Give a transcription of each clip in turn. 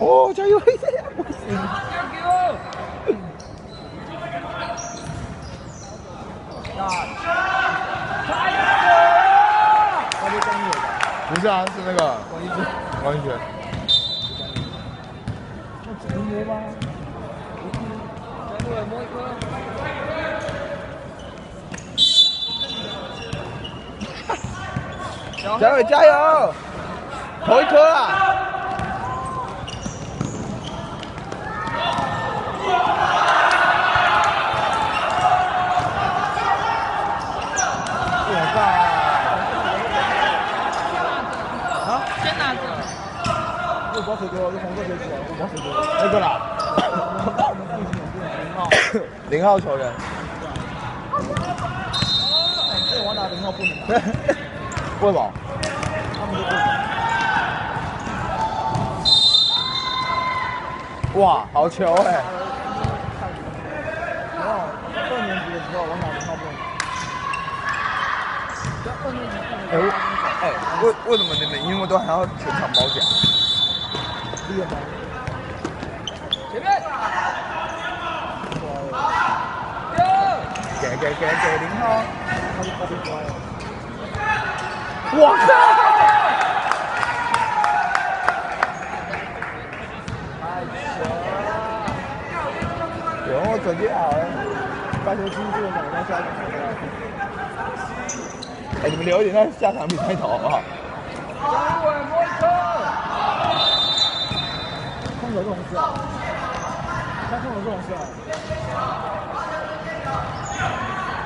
哦，加油！不行。不是啊，是那个王一哲。直摸吗？摸一颗。加油加油！投一颗啊！我靠！啊？先拿着。我把水丢了，就红色鞋子，我把水丢了。那个啦。0号球员。这我打0号不能打。为什么？他们都不能。哇，好球哎！哦，2年级的时候我打0号不能打。为什么你们英文都还要全场包夹？厉害吗？前面。给0号。他就特别乖。我靠！有我准备好了，拜托金志买那下场比赛。你们留一点在下场比赛投好不好？摸一颗。空手是红丝啊！他空手是红丝啊！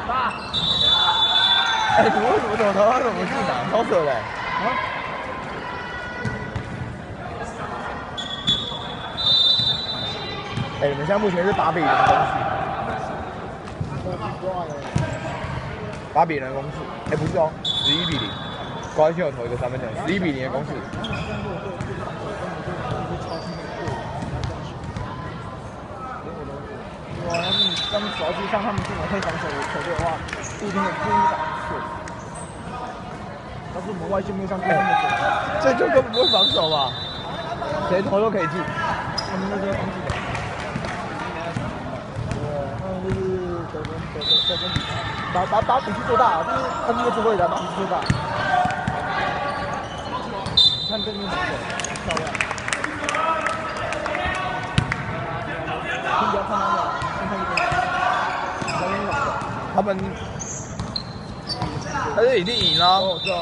打！你们为什么投？为什么进打？超扯的！啊！你们现在目前是8比0攻势。8比0攻势。不是哦，11比0。高安先有投一个3分球，11比0的攻势。如果要是你刚熟悉像他们这种会防守的球队的话，一定会故意打错。但是我们外线没有像他们准，这就根本不会防守吧？谁投都可以进。他们那些防守的。他们就是得分比把比数做大，就是他们只会把比数做大。你看对面防守漂亮。先不要看他们，先看这边。他们，他是已经赢了。哦，是啊。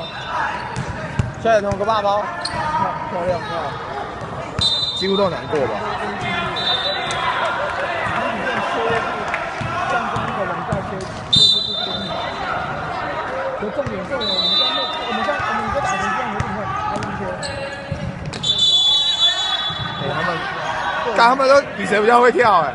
现在投个8包，漂亮啊！几乎都难过吧。重点，我们在打成这样，有点还有一些。他们都比谁比较会跳哎。